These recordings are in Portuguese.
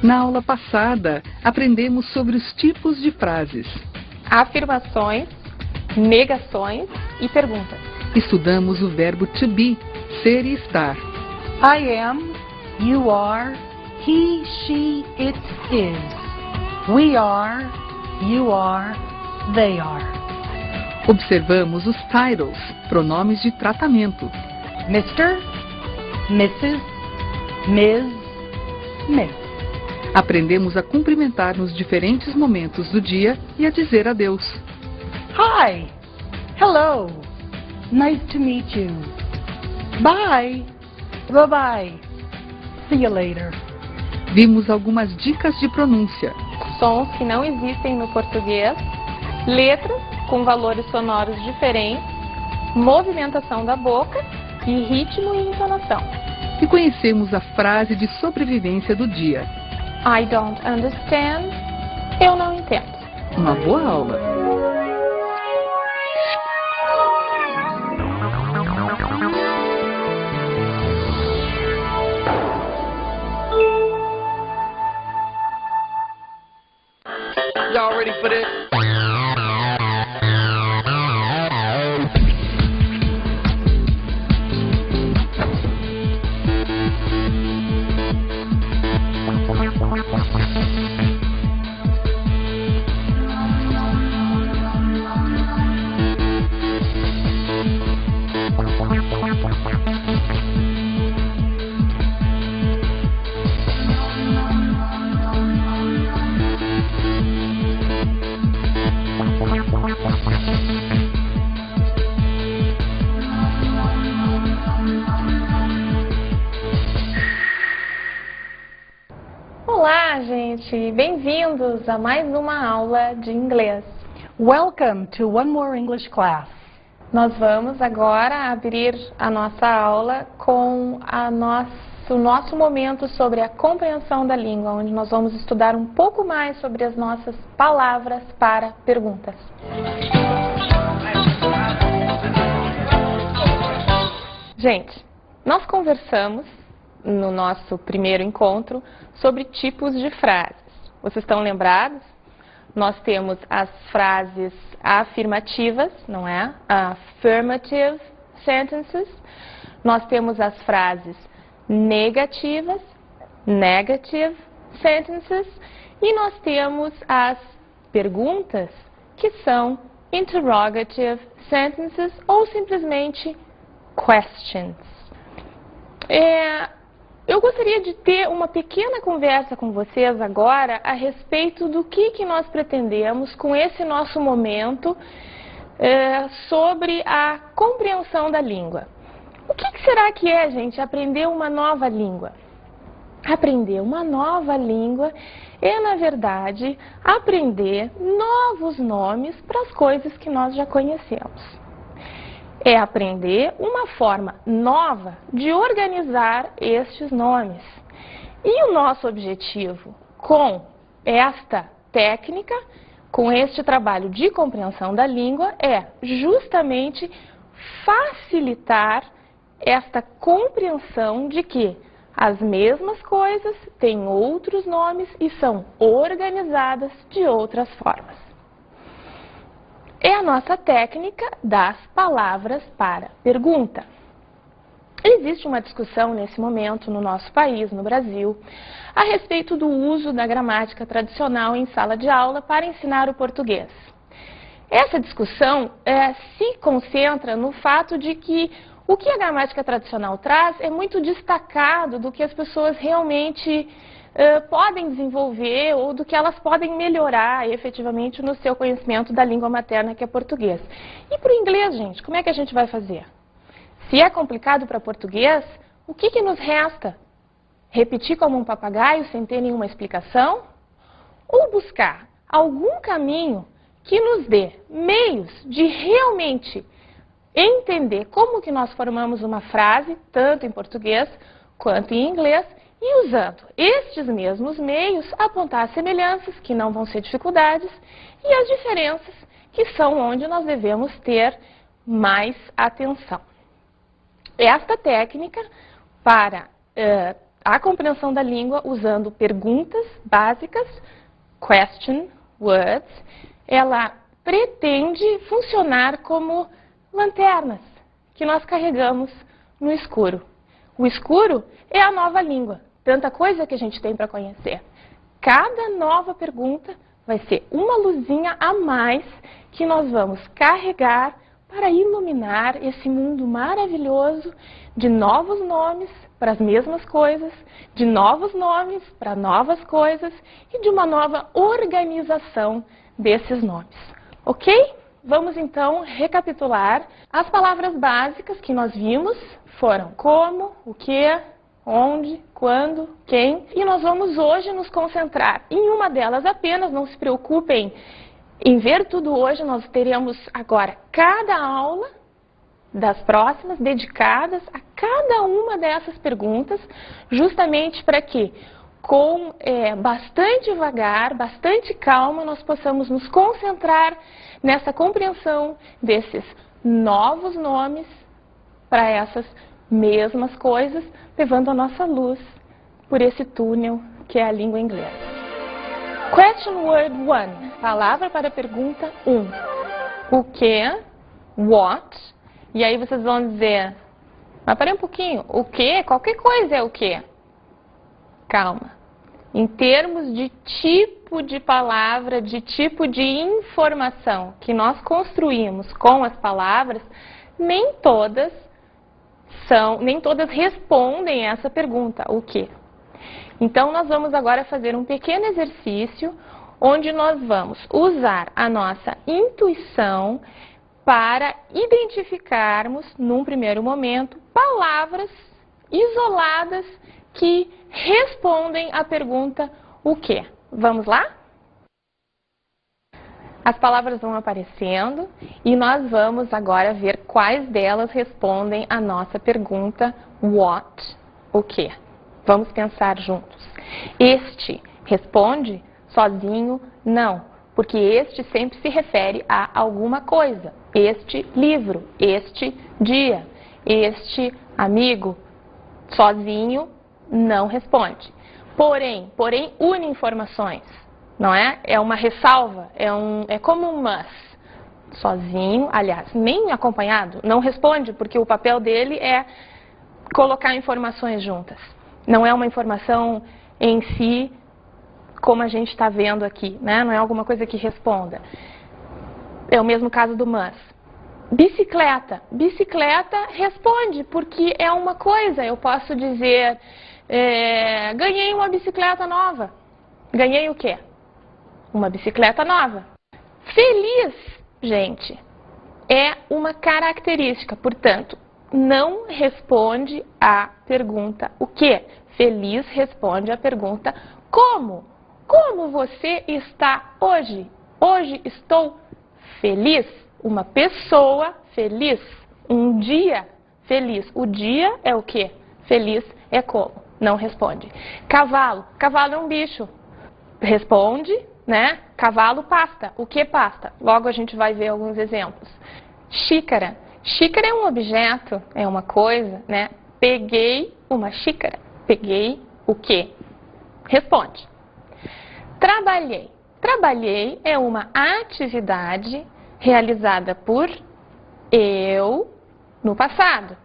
Na aula passada, aprendemos sobre os tipos de frases. Afirmações, negações e perguntas. Estudamos o verbo to be, ser e estar. I am, you are, he, she, it is. We are, you are, they are. Observamos os titles, pronomes de tratamento. Mr., Mrs., Ms., Miss. Aprendemos a cumprimentar nos diferentes momentos do dia e a dizer adeus. Hi, hello, nice to meet you. Bye, bye-bye, see you later. Vimos algumas dicas de pronúncia. Sons que não existem no português, letras com valores sonoros diferentes, movimentação da boca e ritmo e entonação. E conhecemos a frase de sobrevivência do dia. I don't understand. Eu não entendo. Uma boa aula! Y'all ready for this? Olá, gente! Bem-vindos a mais uma aula de inglês. Welcome to one more English class. Nós vamos agora abrir a nossa aula com o nosso momento sobre a compreensão da língua, onde nós vamos estudar um pouco mais sobre as nossas palavras para perguntas. Gente, nós conversamos no nosso primeiro encontro sobre tipos de frases. Vocês estão lembrados? Nós temos as frases afirmativas, não é? Affirmative sentences. Nós temos as frases negativas, negative sentences. E nós temos as perguntas, que são interrogative sentences ou simplesmente questions. Eu gostaria de ter uma pequena conversa com vocês agora a respeito do que nós pretendemos com esse nosso momento sobre a compreensão da língua. O que será que é, gente, aprender uma nova língua? Aprender uma nova língua é, na verdade, aprender novos nomes para as coisas que nós já conhecemos. É aprender uma forma nova de organizar estes nomes. E o nosso objetivo com esta técnica, com este trabalho de compreensão da língua, é justamente facilitar esta compreensão de que as mesmas coisas têm outros nomes e são organizadas de outras formas. É a nossa técnica das palavras para pergunta. Existe uma discussão nesse momento no nosso país, no Brasil, a respeito do uso da gramática tradicional em sala de aula para ensinar o português. Essa discussão se concentra no fato de que o que a gramática tradicional traz é muito destacado do que as pessoas realmente podem desenvolver ou do que elas podem melhorar efetivamente no seu conhecimento da língua materna, que é português. E para o inglês, gente, como é que a gente vai fazer? Se é complicado para português, o que nos resta? Repetir como um papagaio sem ter nenhuma explicação? Ou buscar algum caminho que nos dê meios de realmente entender como que nós formamos uma frase, tanto em português quanto em inglês, e usando estes mesmos meios, apontar as semelhanças, que não vão ser dificuldades, e as diferenças, que são onde nós devemos ter mais atenção. Esta técnica para a compreensão da língua usando perguntas básicas, question words, ela pretende funcionar como lanternas que nós carregamos no escuro. O escuro é a nova língua, tanta coisa que a gente tem para conhecer. Cada nova pergunta vai ser uma luzinha a mais que nós vamos carregar para iluminar esse mundo maravilhoso de novos nomes para as mesmas coisas, de novos nomes para novas coisas e de uma nova organização desses nomes. Ok? Vamos então recapitular. As palavras básicas que nós vimos foram como, o que, onde, quando, quem. E nós vamos hoje nos concentrar em uma delas apenas. Não se preocupem em ver tudo hoje. Nós teremos agora cada aula das próximas dedicadas a cada uma dessas perguntas, justamente para que com bastante vagar, bastante calma, nós possamos nos concentrar nessa compreensão desses novos nomes para essas mesmas coisas, levando a nossa luz por esse túnel que é a língua inglesa. Question word 1, palavra para a pergunta 1. O que? What? E aí vocês vão dizer, mas parei um pouquinho, o que? Qualquer coisa é o que? Calma. Em termos de tipo de palavra, de tipo de informação que nós construímos com as palavras, nem todas respondem essa pergunta, o que? Então nós vamos agora fazer um pequeno exercício onde nós vamos usar a nossa intuição para identificarmos, num primeiro momento, palavras isoladas que respondem à pergunta o que? Vamos lá? As palavras vão aparecendo e nós vamos agora ver quais delas respondem à nossa pergunta what? O que? Vamos pensar juntos. Este responde sozinho? Não, porque este sempre se refere a alguma coisa. Este livro, este dia, este amigo, sozinho não responde. Porém une informações, não é? É uma ressalva, é como um mas. Sozinho, aliás, nem acompanhado, não responde, porque o papel dele é colocar informações juntas. Não é uma informação em si, como a gente está vendo aqui, né? Não é alguma coisa que responda. É o mesmo caso do mas. Bicicleta. Bicicleta responde, porque é uma coisa. Eu posso dizer, ganhei uma bicicleta nova. Ganhei o quê? Uma bicicleta nova. Feliz, gente, é uma característica, portanto, não responde à pergunta o quê? Feliz responde à pergunta como? Como você está hoje? Hoje estou feliz. Uma pessoa feliz. Um dia feliz. O dia é o quê? Feliz é como? Não responde. Cavalo. Cavalo é um bicho. Responde, né? Cavalo pasta. O que pasta? Logo a gente vai ver alguns exemplos. Xícara. Xícara é um objeto, é uma coisa, né? Peguei uma xícara. Peguei o quê? Responde. Trabalhei. Trabalhei é uma atividade realizada por eu no passado.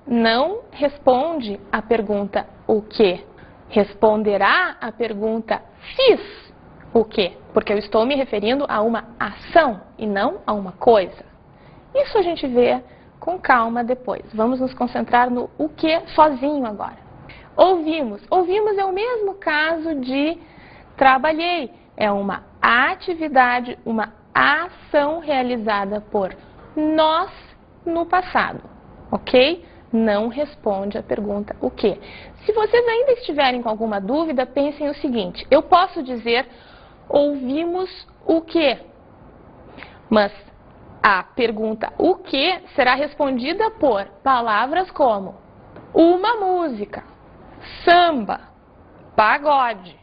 Não responde a pergunta o que. Responderá a pergunta fiz o que. Porque eu estou me referindo a uma ação e não a uma coisa. Isso a gente vê com calma depois. Vamos nos concentrar no o que sozinho agora. Ouvimos. Ouvimos é o mesmo caso de trabalhei. É uma atividade, uma ação realizada por nós no passado, ok? Não responde a pergunta o que. Se vocês ainda estiverem com alguma dúvida, pensem o seguinte, eu posso dizer ouvimos o que, mas a pergunta o que será respondida por palavras como uma música, samba, pagode.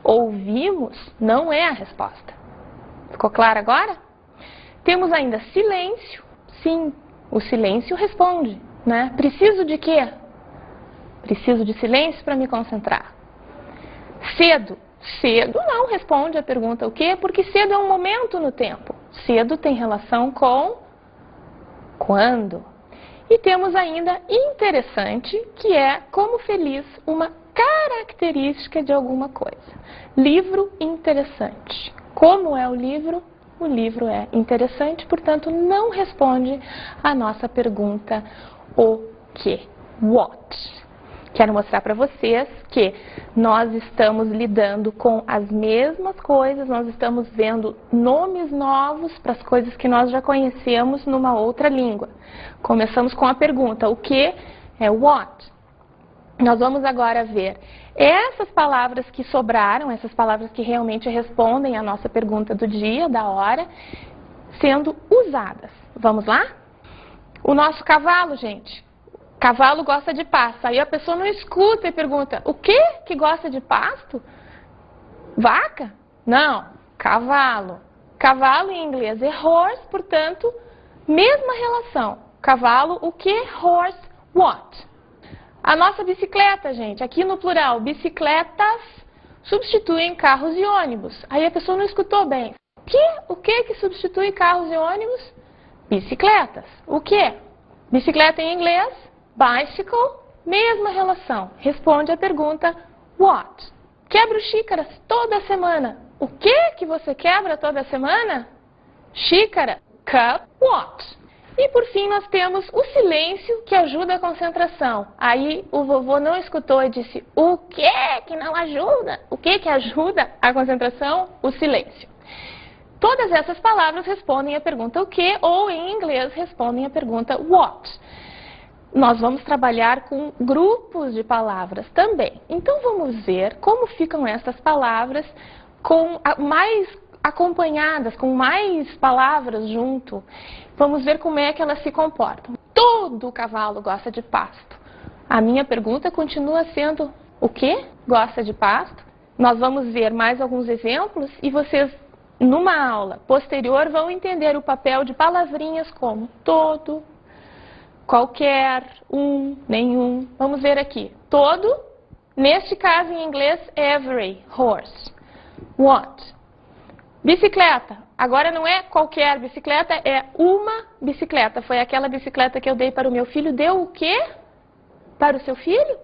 Ouvimos não é a resposta. Ficou claro agora? Temos ainda silêncio. Sim, o silêncio responde, né? Preciso de quê? Preciso de silêncio para me concentrar. Cedo. Cedo não responde a pergunta o quê? Porque cedo é um momento no tempo. Cedo tem relação com quando. E temos ainda interessante, que é como feliz, uma característica de alguma coisa. Livro interessante. Como é o livro? O livro é interessante, portanto, não responde a nossa pergunta o quê? What? Quero mostrar para vocês que nós estamos lidando com as mesmas coisas, nós estamos vendo nomes novos para as coisas que nós já conhecemos numa outra língua. Começamos com a pergunta, o que é what? Nós vamos agora ver essas palavras que sobraram, essas palavras que realmente respondem à nossa pergunta do dia, da hora, sendo usadas. Vamos lá? O nosso cavalo, gente. Cavalo gosta de pasto. Aí a pessoa não escuta e pergunta, o que gosta de pasto? Vaca? Não, cavalo. Cavalo em inglês é horse, portanto, mesma relação. Cavalo, o que? Horse, what? A nossa bicicleta, gente, aqui no plural, bicicletas substituem carros e ônibus. Aí a pessoa não escutou bem. O que substitui carros e ônibus? Bicicletas. O que? Bicicleta em inglês? Bicycle, mesma relação. Responde a pergunta what? Quebro xícaras toda semana. O que você quebra toda semana? Xícara. Cup. What? E por fim nós temos o silêncio que ajuda a concentração. Aí o vovô não escutou e disse o que não ajuda? O que ajuda a concentração? O silêncio. Todas essas palavras respondem a pergunta o que ou em inglês respondem a pergunta what. Nós vamos trabalhar com grupos de palavras também. Então vamos ver como ficam essas palavras com mais acompanhadas, com mais palavras junto. Vamos ver como é que elas se comportam. Todo cavalo gosta de pasto. A minha pergunta continua sendo o que gosta de pasto? Nós vamos ver mais alguns exemplos e vocês, numa aula posterior, vão entender o papel de palavrinhas como todo, qualquer, nenhum. Vamos ver aqui. Todo, neste caso em inglês, every, horse. What? Bicicleta. Agora não é qualquer bicicleta, é uma bicicleta. Foi aquela bicicleta que eu dei para o meu filho. Deu o quê para o seu filho?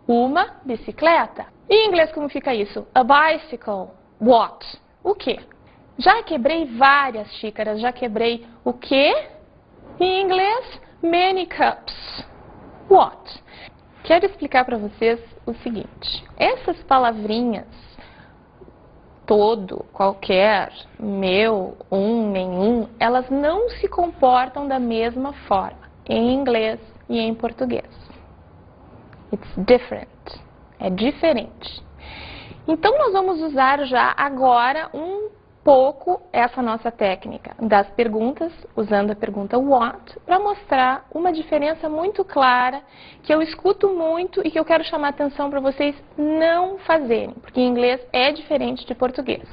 Uma bicicleta. Em inglês como fica isso? A bicycle. What? O quê? Já quebrei várias xícaras. Já quebrei o quê? Em inglês, many cups. What? Quero explicar para vocês o seguinte. Essas palavrinhas, todo, qualquer, meu, nenhum, elas não se comportam da mesma forma em inglês e em português. It's different. É diferente. Então nós vamos usar já agora um pouco essa nossa técnica das perguntas, usando a pergunta what, para mostrar uma diferença muito clara que eu escuto muito e que eu quero chamar a atenção para vocês não fazerem, porque em inglês é diferente de português.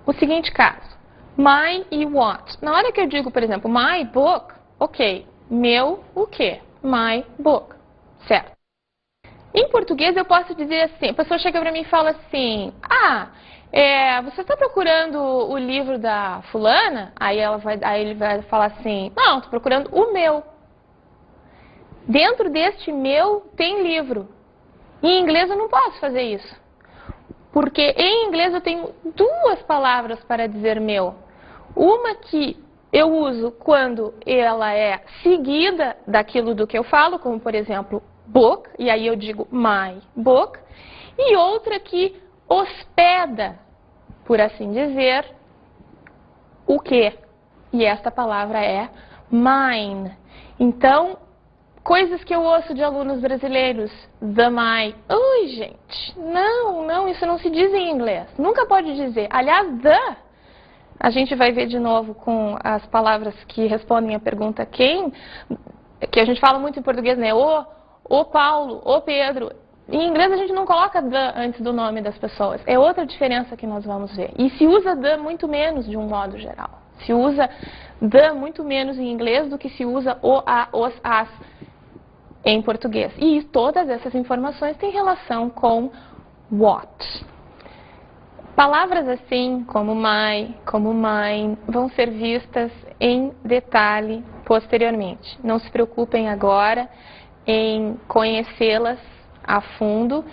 O seguinte caso, my e what. Na hora que eu digo, por exemplo, my book, ok, meu o quê? My book, certo? Em português eu posso dizer assim, a pessoa chega para mim e fala assim, você está procurando o livro da fulana? Aí ele vai falar assim, não, estou procurando o meu. Dentro deste meu tem livro. Em inglês eu não posso fazer isso. Porque em inglês eu tenho duas palavras para dizer meu. Uma que eu uso quando ela é seguida daquilo do que eu falo, como por exemplo, book, e aí eu digo my book. E outra que hospeda, por assim dizer, o que? E esta palavra é mine. Então, coisas que eu ouço de alunos brasileiros, the my. Ui, gente, não, isso não se diz em inglês. Nunca pode dizer. Aliás, the, a gente vai ver de novo com as palavras que respondem a pergunta quem, que a gente fala muito em português, né? O Paulo, o Pedro. Em inglês a gente não coloca the antes do nome das pessoas. É outra diferença que nós vamos ver. E se usa the muito menos de um modo geral. Se usa the muito menos em inglês do que se usa o, a, os, as. em português. E todas essas informações têm relação com what. Palavras assim, como my, como mine, vão ser vistas em detalhe posteriormente. Não se preocupem agora em conhecê-las a fundo,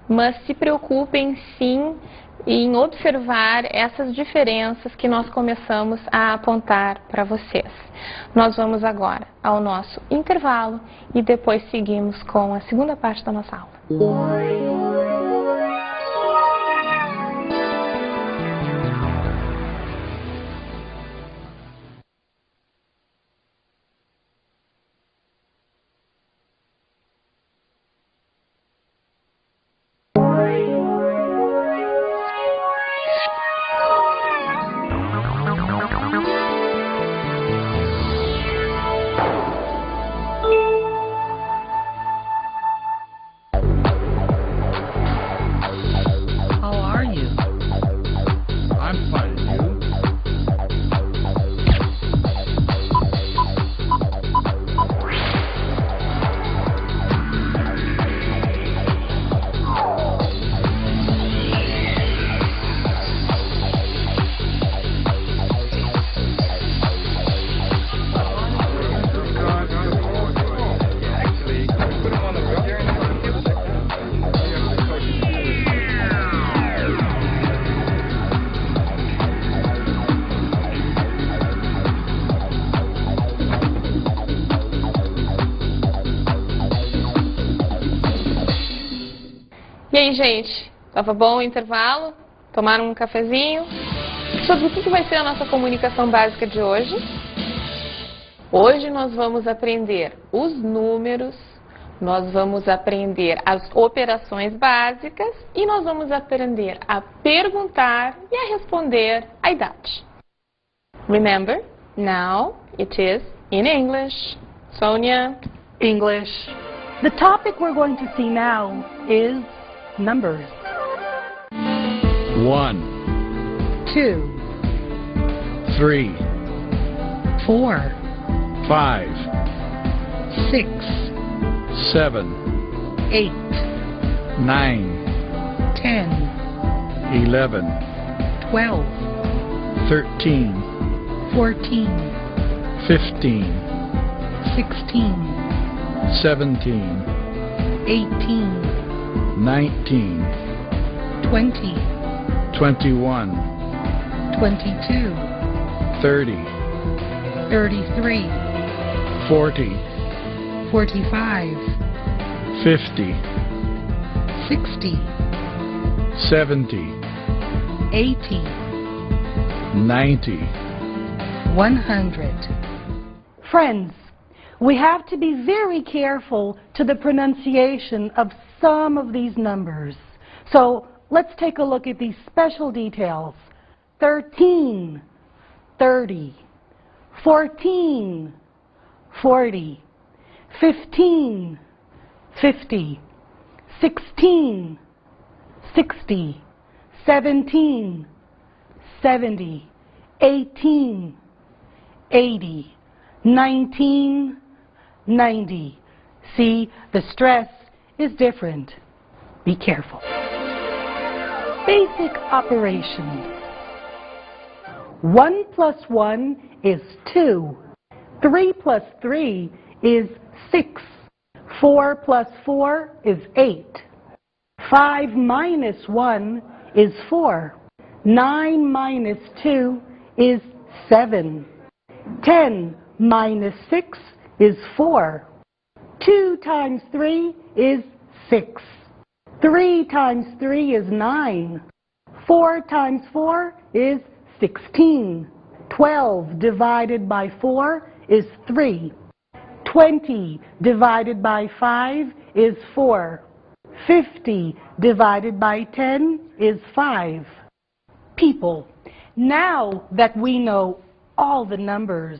mas se preocupem sim em observar essas diferenças que nós começamos a apontar para vocês. Nós vamos agora ao nosso intervalo e depois seguimos com a segunda parte da nossa aula. E aí, gente? Tava bom o intervalo? Tomaram um cafezinho? Sobre o que vai ser a nossa comunicação básica de hoje? Hoje nós vamos aprender os números, nós vamos aprender as operações básicas e nós vamos aprender a perguntar e a responder a idade. Remember, now it is in English. Sonia? English. The topic we're going to see now is numbers. 1, 2, 3, 4, 5, 6, 7, 8, 9, 10, 11, 12, 13, 14, 15, 16, 17, 18, 19, 20, 21, 22, 30, 33, 40, 45, 50, 60, 70, 80, 90. 100. Friends, we have to be very careful to the pronunciation of some of these numbers. So let's take a look at these special details. 13, 30, 14, 40, 15, 50, 16, 60, 17, 70, 18, 80, 19, 90. See, the stress is different. Be careful. Basic operations. 1 plus 1 is 2. 3 plus 3 is 6. 4 plus 4 is 8. 5 minus 1 is 4. 9 minus 2 is 7. 10 minus 6 is 4. 2 times 3 is 6. 3 times 3 is 9. 4 times 4 is 16. 12 divided by 4 is 3. 20 divided by 5 is 4. 50 divided by 10 is 5. People, now that we know all the numbers,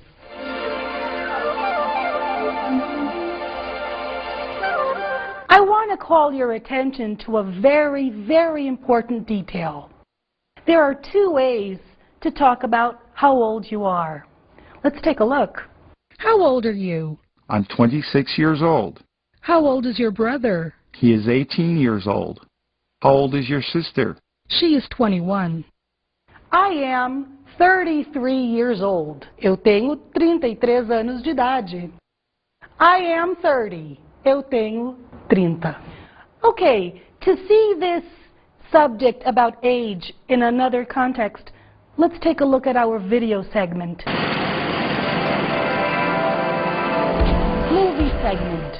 I want to call your attention to a very, very important detail. There are two ways to talk about how old you are. Let's take a look. How old are you? I'm 26 years old. How old is your brother? He is 18 years old. How old is your sister? She is 21. I am 33 years old. Eu tenho 33 anos de idade. I am 30. Eu tenho 30. Okay, to see this subject about age in another context, let's take a look at our video segment. Movie segment.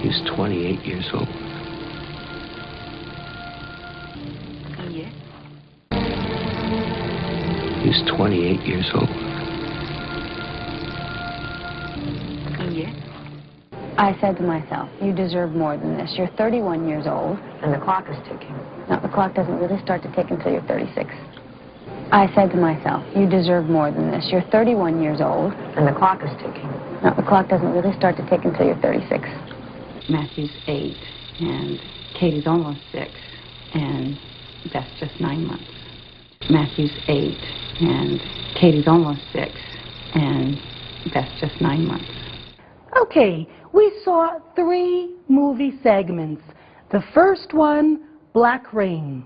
He's 28 years old. Yes. He's 28 years old. Yes. I said to myself, you deserve more than this. You're 31 years old. And the clock is ticking. No, the clock doesn't really start to tick until you're 36. I said to myself, you deserve more than this. You're 31 years old. And the clock is ticking. No, the clock doesn't really start to tick until you're 36. Matthew's 8, and Katie's almost 6, and that's just 9 months. Matthew's 8, and Katie's almost 6, and that's just 9 months. Okay, we saw 3 movie segments. The first one, Black Rain.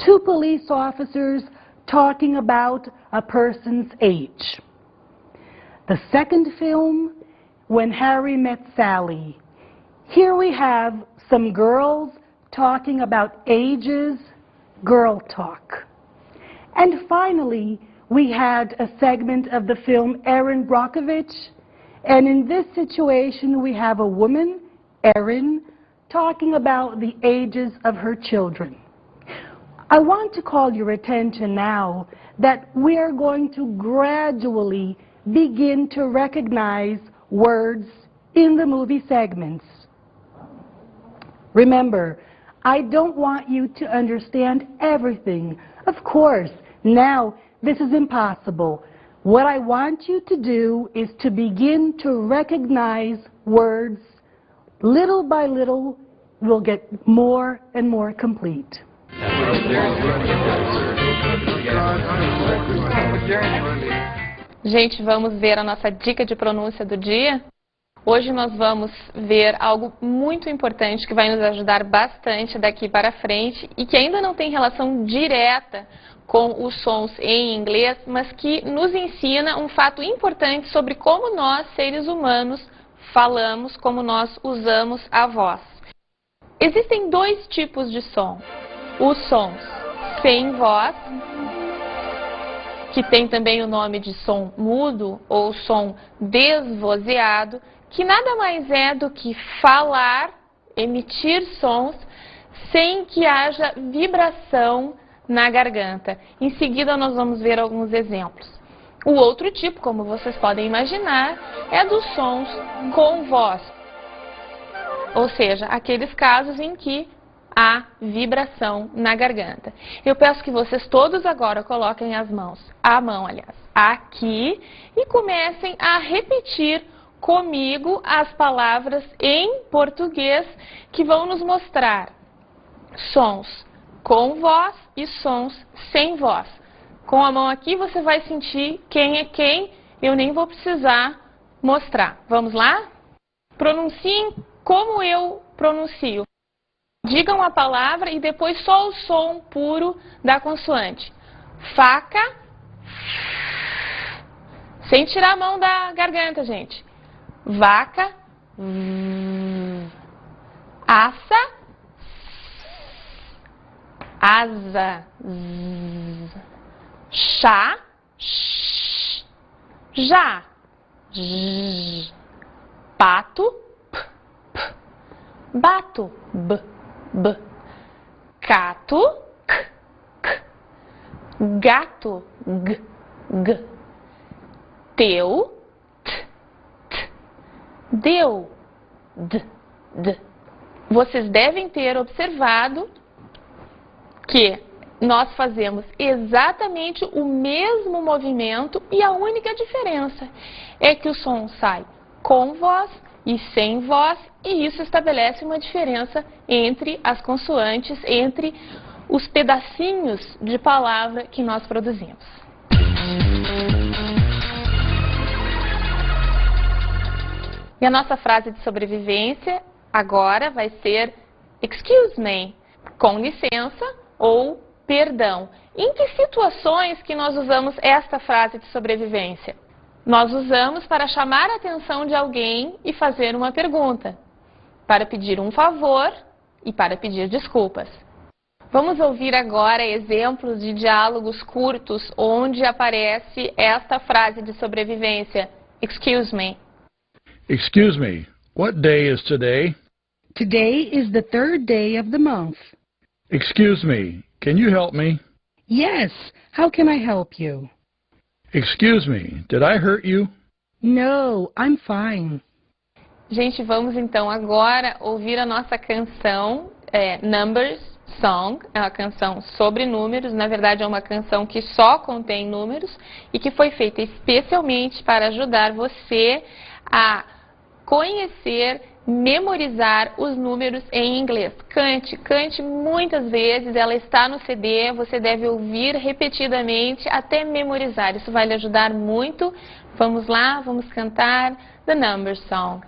2 police officers talking about a person's age. The second film, When Harry Met Sally. Here we have some girls talking about ages, girl talk. And finally, we had a segment of the film Erin Brockovich. And in this situation, we have a woman, Erin, talking about the ages of her children. I want to call your attention now that we are going to gradually begin to recognize words in the movie segments. Remember, I don't want you to understand everything. Of course, now this is impossible. What I want you to do is to begin to recognize words. Little by little, we'll get more and more complete. Gente, vamos ver a nossa dica de pronúncia do dia? Hoje nós vamos ver algo muito importante que vai nos ajudar bastante daqui para frente e que ainda não tem relação direta com os sons em inglês, mas que nos ensina um fato importante sobre como nós, seres humanos, falamos, como nós usamos a voz. Existem 2 tipos de som. Os sons sem voz, que tem também o nome de som mudo ou som desvozeado, que nada mais é do que falar, emitir sons, sem que haja vibração na garganta. Em seguida, nós vamos ver alguns exemplos. O outro tipo, como vocês podem imaginar, é dos sons com voz. Ou seja, aqueles casos em que há vibração na garganta. Eu peço que vocês todos agora coloquem a mão, aqui e comecem a repetir comigo as palavras em português que vão nos mostrar sons com voz e sons sem voz. Com a mão aqui você vai sentir quem é quem, eu nem vou precisar mostrar. Vamos lá? Pronunciem como eu pronuncio. Digam a palavra e depois só o som puro da consoante. Faca, sem tirar a mão da garganta, gente. Vaca, aça, asa, chá, já, pato, bato, b, cato, gato, g, teu, deu, d. Vocês devem ter observado que nós fazemos exatamente o mesmo movimento e a única diferença é que o som sai com voz e sem voz, e isso estabelece uma diferença entre as consoantes, entre os pedacinhos de palavra que nós produzimos. E a nossa frase de sobrevivência agora vai ser excuse me, com licença ou perdão. Em que situações que nós usamos esta frase de sobrevivência? Nós usamos para chamar a atenção de alguém e fazer uma pergunta, para pedir um favor e para pedir desculpas. Vamos ouvir agora exemplos de diálogos curtos onde aparece esta frase de sobrevivência. Excuse me. Excuse me, what day is today? Today is the 3rd day of the month. Excuse me, can you help me? Yes, how can I help you? Excuse me, did I hurt you? No, I'm fine. Gente, vamos então agora ouvir a nossa canção Numbers Song. É uma canção sobre números, na verdade é uma canção que só contém números e que foi feita especialmente para ajudar você a conhecer, memorizar os números em inglês. Cante muitas vezes, ela está no CD, você deve ouvir repetidamente até memorizar. Isso vai lhe ajudar muito. Vamos lá, vamos cantar The Numbers Song.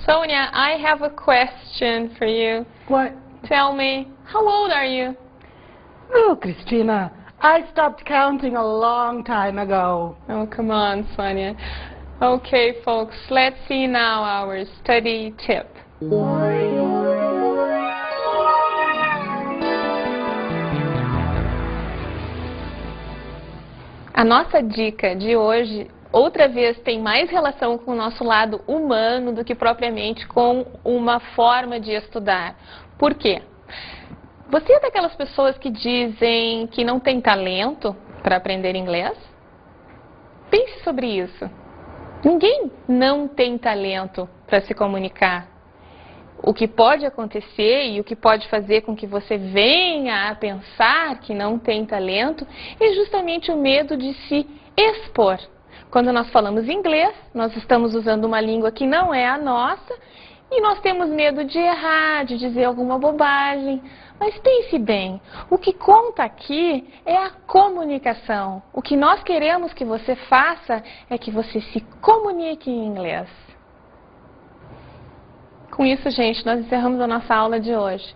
Sonia, I have a question for you. What? Tell me, how old are you? Oh, Christina, I stopped counting a long time ago. Oh, come on, Sonia. Okay, folks, let's see now our study tip. A nossa dica de hoje, outra vez, tem mais relação com o nosso lado humano do que propriamente com uma forma de estudar. Por quê? Você é daquelas pessoas que dizem que não tem talento para aprender inglês? Pense sobre isso. Ninguém não tem talento para se comunicar. O que pode acontecer e o que pode fazer com que você venha a pensar que não tem talento é justamente o medo de se expor. Quando nós falamos inglês, nós estamos usando uma língua que não é a nossa e nós temos medo de errar, de dizer alguma bobagem. Mas pense bem, o que conta aqui é a comunicação. O que nós queremos que você faça é que você se comunique em inglês. Com isso, gente, nós encerramos a nossa aula de hoje.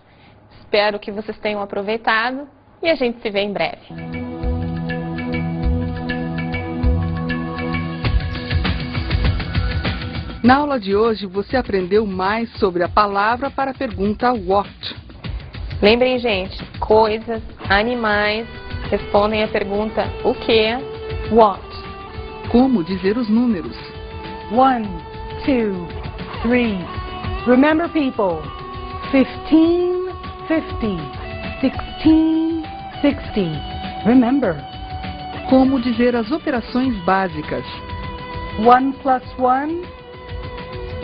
Espero que vocês tenham aproveitado e a gente se vê em breve. Na aula de hoje, você aprendeu mais sobre a palavra para a pergunta what. Lembrem, gente, coisas, animais, respondem a pergunta o que, what. Como dizer os números. 1, 2, 3. Remember, people, 15, 50, 16, 60. Remember. Como dizer as operações básicas. 1 plus 1,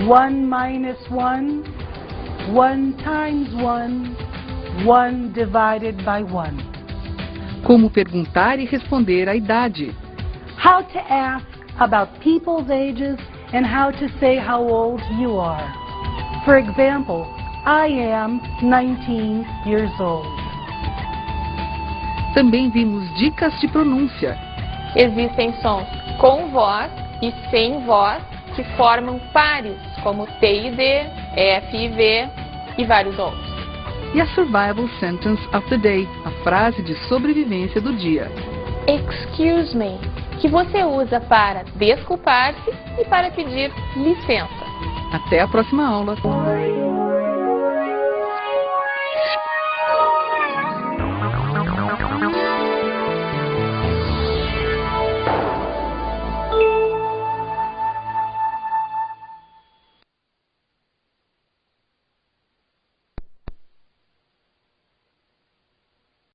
1 minus 1, 1 times 1, 1 divided by 1. Como perguntar e responder a idade. How to ask about people's ages and how to say how old you are. For example, I am 19 years old. Também vimos dicas de pronúncia. Existem sons com voz e sem voz que formam pares, como T e D, F e V e vários outros. E a Survival Sentence of the Day, a frase de sobrevivência do dia. Excuse me, que você usa para desculpar-se e para pedir licença. Até a próxima aula.